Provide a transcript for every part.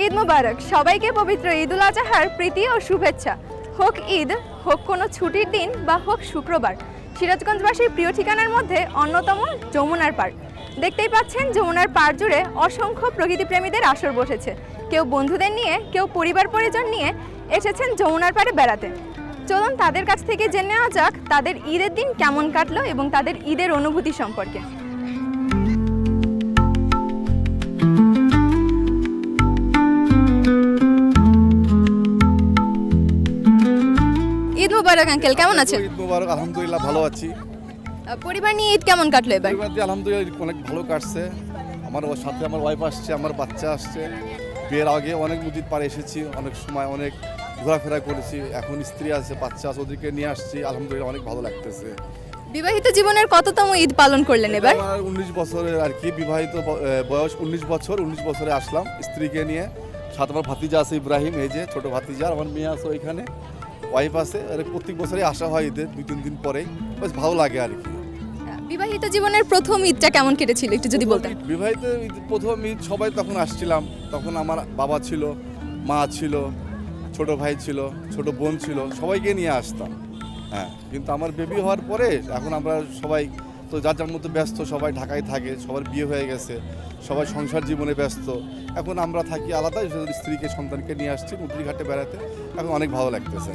ঈদ মুবারক। সবাইকে পবিত্র ঈদ উল আজহার প্রীতি ও শুভেচ্ছা। হোক ঈদ, হোক কোনো ছুটির দিন বা হোক শুক্রবার, সিরাজগঞ্জবাসীর প্রিয় ঠিকানার মধ্যে অন্যতম যমুনার পাড়। দেখতেই পাচ্ছেন যমুনার পাড় জুড়ে অসংখ্য প্রকৃতিপ্রেমীদের আসর বসেছে। কেউ বন্ধুদের নিয়ে, কেউ পরিবার পরিজন নিয়ে এসেছেন যমুনার পাড়ে বেড়াতে। চলুন তাদের কাছ থেকে জেনে নেওয়া যাক তাদের ঈদের দিন কেমন কাটলো এবং তাদের ঈদের অনুভূতি সম্পর্কে। ঈদ মুবারক আঙ্কেল, কেমন আছেন? ঈদ মুবারক, আলহামদুলিল্লাহ ভালো আছি। পরিবার নিয়ে ঈদ কেমন কাটলো এবার? পরিবার দিয়ে আলহামদুলিল্লাহ অনেক ভালো কাটছে। আমার সাথে আমার ওয়াইফ আসছে, আমার বাচ্চা আসছে। বিয়ের আগে অনেক নদীর পাড়ে এসেছি, অনেক সময় অনেক ঘোরাফেরা করেছি। এখন স্ত্রী আছে, বাচ্চা আছে, ওদেরকে নিয়ে আসছি। আলহামদুলিল্লাহ অনেক ভালো লাগতেছে। বিবাহিত জীবনের কততম ঈদ পালন করলেন এবার? আমার 19 বছরের আর কি বিবাহিত বয়স 19 বছর। 19 বছরে আসলাম স্ত্রীকে নিয়ে। সাথে আমার ভাতিজা আছে ইব্রাহিম, এই যে ছোট ভাতিজা। আমার মেয়ে আছে ওইখানে, ওয়াইফ আছে। আর প্রত্যেক বছরই আসা হয় ঈদের 2-3 দিন পরেই। বেশ ভালো লাগে আর কি। বিবাহিত জীবনের প্রথম ঈদটা কেমন কেটেছিল একটু যদি বলতেন। বিবাহিত প্রথম ঈদ সবাই তখন আসছিলাম। তখন আমার বাবা ছিল, মা ছিল, ছোট ভাই ছিল, ছোট বোন ছিল, সবাইকে নিয়ে আসতাম। হ্যাঁ, কিন্তু আমার বেবি হওয়ার পরে এখন আমরা সবাই তো যার যার মতো ব্যস্ত, সবাই ঢাকায় থাকে, সবার বিয়ে হয়ে গেছে, সবাই সংসার জীবনে ব্যস্ত। এখন আমরা থাকি আলাদা, স্ত্রীকে সন্তানকে নিয়ে আসছি নদীঘাটে বেড়াতে। এখন অনেক ভালো লাগতেছে।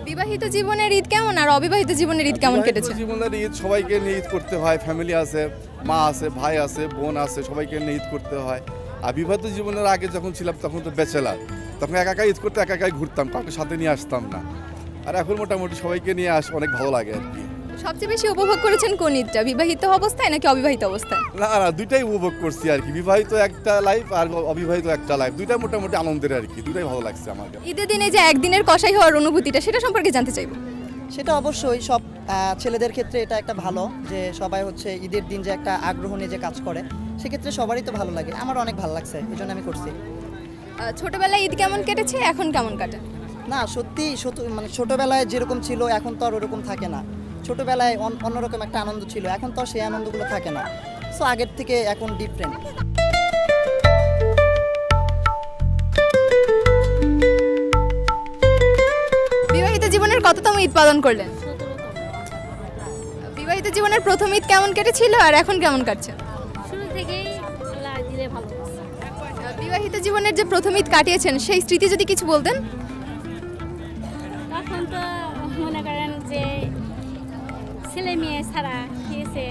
বিবাহিত জীবনের ঈদ কেমন আর অবিবাহিত জীবনের ঈদ কেমন কেটেছে? জীবনের ঈদ সবাইকে নিয়ে ঈদ করতে হয়। ফ্যামিলি আছে, মা আছে, ভাই আছে, বোন আছে, সবাইকে নিয়ে ঈদ করতে হয়। আর বিবাহিত জীবনের আগে যখন ছিলাম তখন তো ব্যাচেলার, তখন একা একা ঈদ করতে একা একাই ঘুরতাম, কাউকে সাথে নিয়ে আসতাম না। আর এখন মোটামুটি সবাইকে নিয়ে অনেক ভালো লাগে আর কি। সবচেয়ে বেশি উপভোগ করেছেন কোন ঈদটা, বিবাহিত অবস্থায় নাকি অবিবাহিত অবস্থায়? না না, দুইটাই উপভোগ করছি আর কি। বিবাহিত একটা লাইফ আর অবিবাহিত একটা লাইফ, দুইটা মোটামুটি আনন্দের আর কি। দুটাই ভালো লাগছে আমাকে। ঈদের দিনে যে একদিনের কষাই হওয়ার অনুভূতিটা, সেটা সম্পর্কে জানতে চাইবো। সেটা অবশ্যই সব ছেলেদের ক্ষেত্রে এটা একটা ভালো, যে সবাই হচ্ছে ঈদের দিন যে একটা আগ্রহ নিয়ে যে কাজ করে, সেক্ষেত্রে সবারই তো ভালো লাগে। আমার অনেক ভালো লাগছে, এই জন্য আমি করছি। ছোটবেলায় ঈদ কেমন কেটেছে, এখন কেমন কাটে? না সত্যি মানে ছোটোবেলায় যেরকম ছিল এখন তো আর ওরকম থাকে না। ছোটোবেলায় অন্যরকম একটা আনন্দ ছিল, এখন তো আর সেই আনন্দগুলো থাকে না। সো আগের থেকে এখন ডিফারেন্ট। বিবাহিত জীবনের কততম ঈদ পালন করলেন? বিবাহিত জীবনের প্রথম ঈদ কেমন কেটেছিল আর এখন কেমন কাটছে? শুরু থেকেই আল্লাহ দিলে ভালো করছে। বিবাহিত জীবনের যে প্রথম ঈদ কাটিয়েছেন, সেই স্মৃতি যদি কিছু বলতেন। তখন তো মনে করেন যে ছেলে মেয়ে ছাড়া খেয়েছে,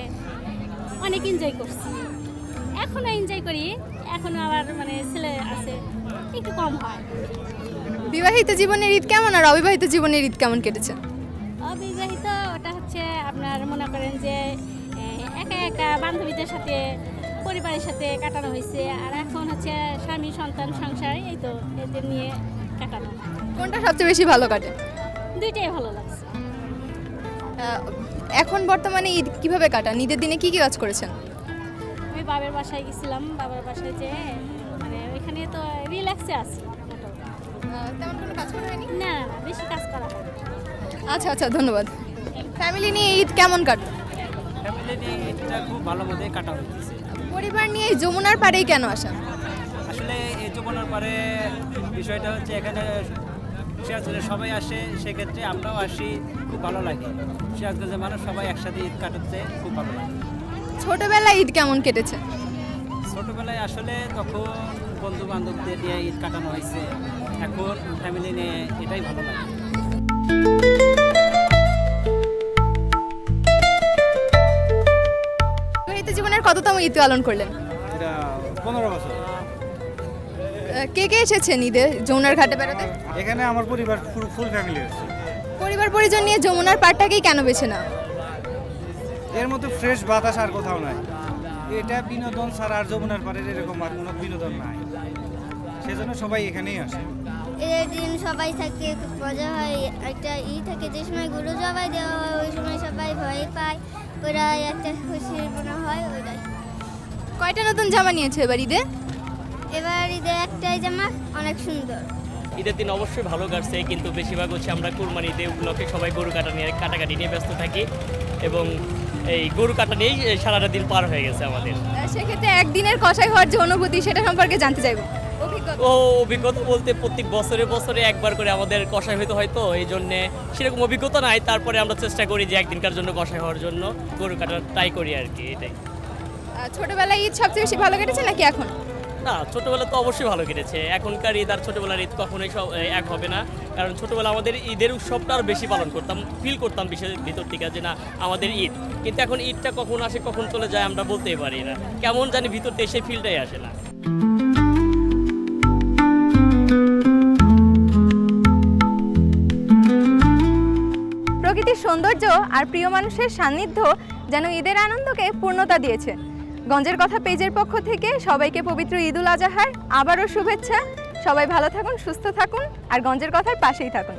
অনেক এনজয় করছি। এখনও এনজয় করি, এখনও আবার মানে ছেলে আছে, একটু কম হয়। বিবাহিত জীবনের ঈদ কেমন আর অবিবাহিত জীবনের ঈদ কেমন কেটেছে? অবিবাহিত ওটা হচ্ছে আপনার মনে করেন যে একা একা বান্ধবীদের সাথে, পরিবারের সাথে কাটানো হয়েছে। আর এখন হচ্ছে স্বামী সন্তান সংসার, এই তো এদের নিয়ে কাটানো। কোনটা সবচেয়ে বেশি ভালো কাটে? দুইটাই ভালো লাগছে। এখন বর্তমানে ঈদ কিভাবে কাটান? ঈদের দিনে কি কি কাজ করেছেন? আমি বাবার বাসায় গেছিলাম, বাবার বাসায় যে মানে ওইখানে তো রিল্যাক্সে আছি। তেমন কোনো কাজ করা হয়নি? না না, বেশি কাজ করা হয় না। আচ্ছা আচ্ছা, ধন্যবাদ। ফ্যামিলি নিয়ে ঈদ কেমন কাটলো? ফ্যামিলি নিয়ে ঈদটা খুব ভালো মতোই কাটা হইতেছে। পরিবার নিয়ে এই যমুনার পাড়েই কেন আসা? আসলে এই যমুনার পরে বিষয়টা হচ্ছে এখানে সিরাজগঞ্জের সবাই আসে, সেক্ষেত্রে আমরাও আসি, খুব ভালো লাগে। সিরাজগঞ্জের মানুষ সবাই একসাথে ঈদ কাটাতে খুব ভালো লাগে। ছোটবেলায় ঈদ কেমন কেটেছে? ছোটোবেলায় আসলে তখন বন্ধু বান্ধবদের নিয়ে ঈদ কাটানো হয়েছে, এখন ফ্যামিলি নিয়ে এটাই ভালো লাগে। বিবাহিত জীবনের কততম ঈদ পালন করলেন? এটা 15 বছর। কে কে এসেছেন ঈদে যমুনার ঘাটে বেড়াতে? এখানে আমার পরিবার ফুল ফ্যামিলি আছে। পরিবার পরিজন নিয়ে যমুনার পাড়টাকেই কেন বেছে না? এর মধ্যে ফ্রেশ বাতাস আর কোথাও নাই। এটা বিনোদন ছাড়া আর যমুনার পাড়ের এরকম আর কোনো বিনোদন নাই, সেজন্য সবাই এখানেই আসে। ঈদের দিন সবাই থাকে, খুব মজা হয়। একটা থাকে যে সময় গুরু জবাই দেওয়া হয়, ওই সময় সবাই ভয় পায়, ওরা একটা খুশির মনে হয় ওইটাই। কয়টা নতুন জামা নিয়েছে এবার ঈদে? এবার ঈদে একটাই জামা, অনেক সুন্দর। ঈদের দিন অবশ্যই ভালো কাটছে, কিন্তু বেশিরভাগ হচ্ছে আমরা কুরবানি ঈদে উপলক্ষে সবাই গরু কাটাকাটি নিয়ে ব্যস্ত থাকি এবং এই গরু কাটা নিয়েই সারাটা দিন পার হয়ে গেছে আমাদের। সেক্ষেত্রে একদিনের কষাই হওয়ার যে অনুভূতি, সেটা সম্পর্কে জানতে চাইবো। অভিজ্ঞতা ও অভিজ্ঞতা বলতে প্রত্যেক বছরে বছরে একবার করে আমাদের কষাই হইতে হয় তো এই জন্যে সেরকম অভিজ্ঞতা নাই, তারপরে আমরা চেষ্টা করি যে একদিনকার জন্য কষাই হওয়ার জন্য গরু কাটা ট্রাই করি আর কি, এটাই। ছোটবেলায় ঈদ সবচেয়ে বেশি ভালো কেটেছে নাকি এখন? না, ছোটবেলা তো অবশ্যই ভালো কেটেছে। এখনকার ঈদ আর ছোটবেলার ঈদ কখনোই সব এক হবে না, কারণ ছোটবেলা আমাদের ঈদের উৎসবটা আরও বেশি পালন করতাম, ফিল করতাম বিশেষ ভিতর থেকে যে না আমাদের ঈদ। কিন্তু এখন ঈদটা কখন আসে কখন চলে যায় আমরা বলতেই পারি না, কেমন জানি ভিতর থেকে সেই ফিলটাই আসে না। প্রকৃতির সৌন্দর্য আর প্রিয় মানুষের সান্নিধ্য যেন ঈদের আনন্দকে পূর্ণতা দিয়েছে। গঞ্জের কথা পেজের পক্ষ থেকে সবাইকে পবিত্র ঈদ উল আজহার আবারও শুভেচ্ছা। সবাই ভালো থাকুন, সুস্থ থাকুন আর গঞ্জের কথার পাশেই থাকুন।